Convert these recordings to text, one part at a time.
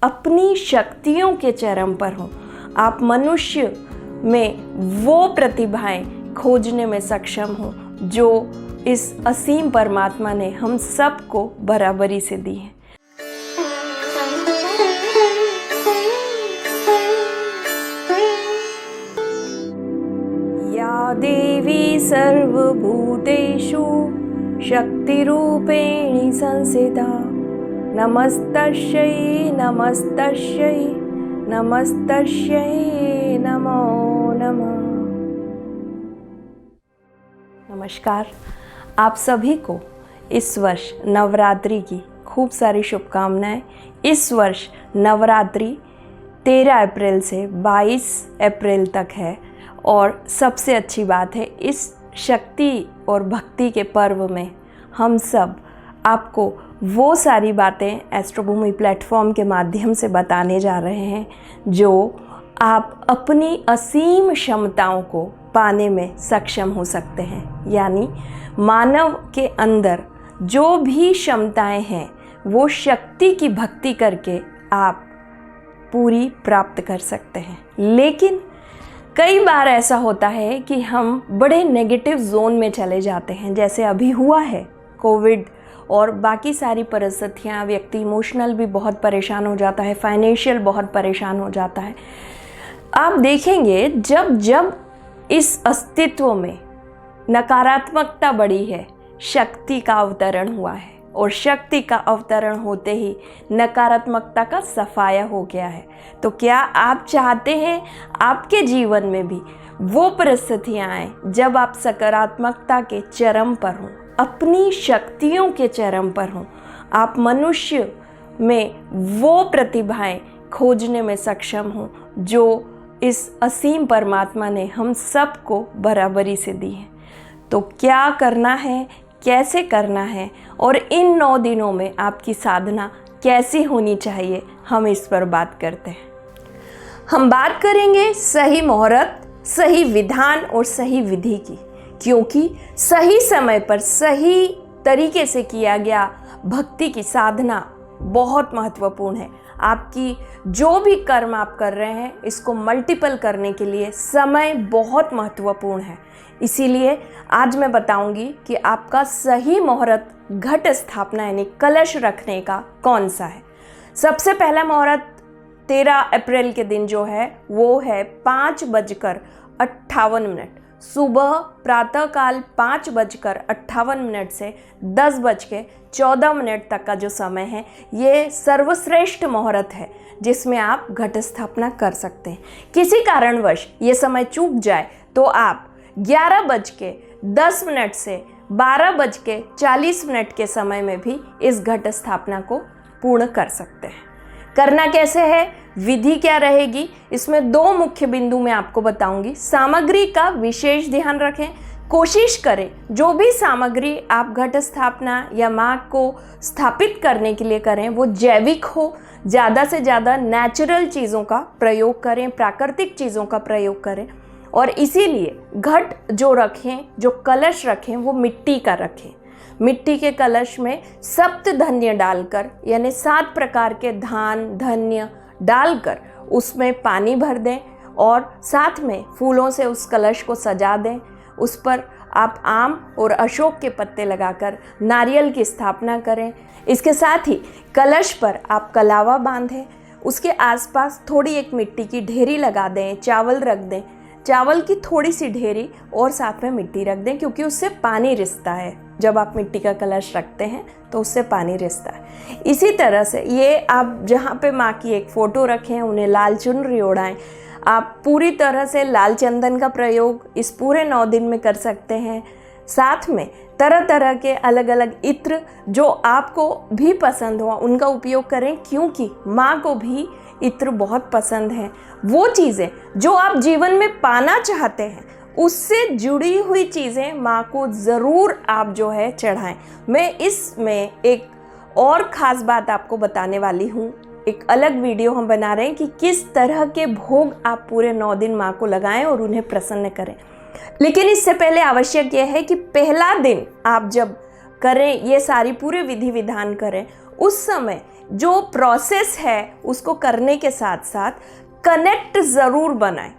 अपनी शक्तियों के चरम पर हों। आप मनुष्य में वो प्रतिभाएं खोजने में सक्षम हों जो इस असीम परमात्मा ने हम सबको बराबरी से दी है। या देवी सर्वभूतेषु शक्तिरूपेणी संस्थिता नमस्तस्यै नमस्तस्यै नमस्तस्यै नमो नमः। नमस्कार, आप सभी को इस वर्ष नवरात्रि की खूब सारी शुभकामनाएं। इस वर्ष नवरात्रि 13 अप्रैल से 22 अप्रैल तक है और सबसे अच्छी बात है, इस शक्ति और भक्ति के पर्व में हम सब आपको वो सारी बातें एस्ट्रोभूमि प्लेटफॉर्म के माध्यम से बताने जा रहे हैं जो आप अपनी असीम क्षमताओं को पाने में सक्षम हो सकते हैं। यानी मानव के अंदर जो भी क्षमताएं हैं वो शक्ति की भक्ति करके आप पूरी प्राप्त कर सकते हैं। लेकिन कई बार ऐसा होता है कि हम बड़े नेगेटिव जोन में चले जाते हैं, जैसे अभी हुआ है कोविड और बाकी सारी परिस्थितियाँ। व्यक्ति इमोशनल भी बहुत परेशान हो जाता है, फाइनेंशियल बहुत परेशान हो जाता है। आप देखेंगे जब जब इस अस्तित्व में नकारात्मकता बढ़ी है, शक्ति का अवतरण हुआ है और शक्ति का अवतरण होते ही नकारात्मकता का सफाया हो गया है। तो क्या आप चाहते हैं आपके जीवन में भी वो परिस्थितियाँ आएँ जब आप सकारात्मकता के चरम पर हों, अपनी शक्तियों के चरम पर हों, आप मनुष्य में वो प्रतिभाएं खोजने में सक्षम हों जो इस असीम परमात्मा ने हम सबको बराबरी से दी है? तो क्या करना है, कैसे करना है और इन 9 दिनों में आपकी साधना कैसी होनी चाहिए, हम इस पर बात करते हैं। हम बात करेंगे सही मुहूर्त, सही विधान और सही विधि की, क्योंकि सही समय पर सही तरीके से किया गया भक्ति की साधना बहुत महत्वपूर्ण है। आपकी जो भी कर्म आप कर रहे हैं इसको मल्टीपल करने के लिए समय बहुत महत्वपूर्ण है। इसीलिए आज मैं बताऊंगी कि आपका सही मुहूर्त घट स्थापना यानी कलश रखने का कौन सा है। सबसे पहला मुहूर्त 13 अप्रैल के दिन जो है वो है 5:58 सुबह प्रातःकाल 5:58 से 10:14 तक का जो समय है ये सर्वश्रेष्ठ मुहूर्त है जिसमें आप घट स्थापना कर सकते हैं। किसी कारणवश ये समय चूक जाए तो आप 11:10 से 12:40 के समय में भी इस घट स्थापना को पूर्ण कर सकते हैं। करना कैसे है, विधि क्या रहेगी, इसमें 2 मुख्य बिंदु मैं आपको बताऊंगी। सामग्री का विशेष ध्यान रखें, कोशिश करें जो भी सामग्री आप घट स्थापना या माँ को स्थापित करने के लिए करें वो जैविक हो। ज़्यादा से ज़्यादा नेचुरल चीज़ों का प्रयोग करें, प्राकृतिक चीज़ों का प्रयोग करें और इसीलिए घट जो रखें, जो कलश रखें वो मिट्टी का रखें। मिट्टी के कलश में सप्त धन्य डालकर यानी 7 प्रकार के धान धन्य डालकर उसमें पानी भर दें और साथ में फूलों से उस कलश को सजा दें। उस पर आप आम और अशोक के पत्ते लगाकर नारियल की स्थापना करें। इसके साथ ही कलश पर आप कलावा बांधें, उसके आसपास थोड़ी एक मिट्टी की ढेरी लगा दें, चावल रख दें, चावल की थोड़ी सी ढेरी और साथ में मिट्टी रख दें क्योंकि उससे पानी रिसता है। जब आप मिट्टी का कलश रखते हैं तो उससे पानी रिसता है। इसी तरह से ये आप जहाँ पे माँ की एक फ़ोटो रखें उन्हें लाल चुनरी ओढ़ाएं। आप पूरी तरह से लाल चंदन का प्रयोग इस पूरे 9 दिन में कर सकते हैं। साथ में तरह तरह के अलग अलग इत्र जो आपको भी पसंद हो उनका उपयोग करें क्योंकि माँ को भी इत्र बहुत पसंद है। वो चीज़ें जो आप जीवन में पाना चाहते हैं उससे जुड़ी हुई चीज़ें माँ को ज़रूर आप जो है चढ़ाएं। मैं इसमें एक और ख़ास बात आपको बताने वाली हूँ। एक अलग वीडियो हम बना रहे हैं कि किस तरह के भोग आप पूरे 9 दिन माँ को लगाएं और उन्हें प्रसन्न करें। लेकिन इससे पहले आवश्यक यह है कि पहला दिन आप जब करें ये सारी पूरे विधि विधान करें उस समय जो प्रोसेस है उसको करने के साथ साथ कनेक्ट ज़रूर बनाएं।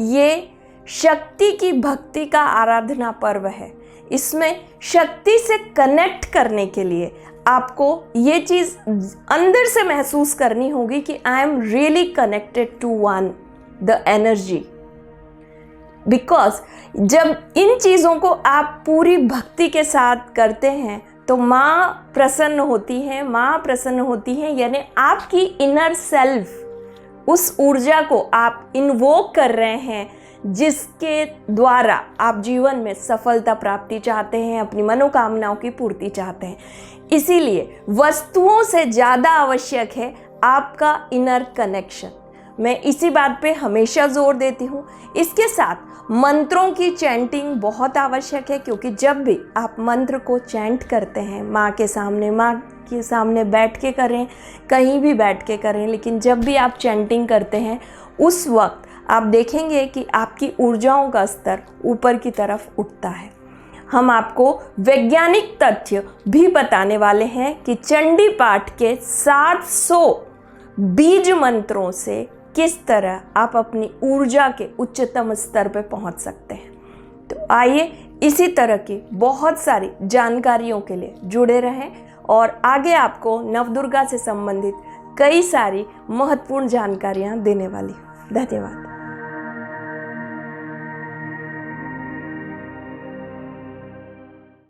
ये शक्ति की भक्ति का आराधना पर्व है। इसमें शक्ति से कनेक्ट करने के लिए आपको ये चीज़ अंदर से महसूस करनी होगी कि I am really connected to one the energy. Because जब इन चीज़ों को आप पूरी भक्ति के साथ करते हैं तो माँ प्रसन्न होती हैं। माँ प्रसन्न होती हैं यानी आपकी इनर सेल्फ, उस ऊर्जा को आप इन्वोक कर रहे हैं जिसके द्वारा आप जीवन में सफलता प्राप्ति चाहते हैं, अपनी मनोकामनाओं की पूर्ति चाहते हैं। इसीलिए वस्तुओं से ज़्यादा आवश्यक है आपका इनर कनेक्शन। मैं इसी बात पे हमेशा जोर देती हूँ। इसके साथ मंत्रों की चैंटिंग बहुत आवश्यक है, क्योंकि जब भी आप मंत्र को चैंट करते हैं माँ के सामने बैठ के करें, कहीं भी बैठ के करें, लेकिन जब भी आप चैंटिंग करते हैं उस वक्त आप देखेंगे कि आपकी ऊर्जाओं का स्तर ऊपर की तरफ उठता है। हम आपको वैज्ञानिक तथ्य भी बताने वाले हैं कि चंडी पाठ के 700 बीज मंत्रों से किस तरह आप अपनी ऊर्जा के उच्चतम स्तर पर पहुंच सकते हैं। तो आइए इसी तरह की बहुत सारी जानकारियों के लिए जुड़े रहें और आगे आपको नवदुर्गा से संबंधित कई सारी महत्वपूर्ण जानकारियां देने वाली हूं। धन्यवाद।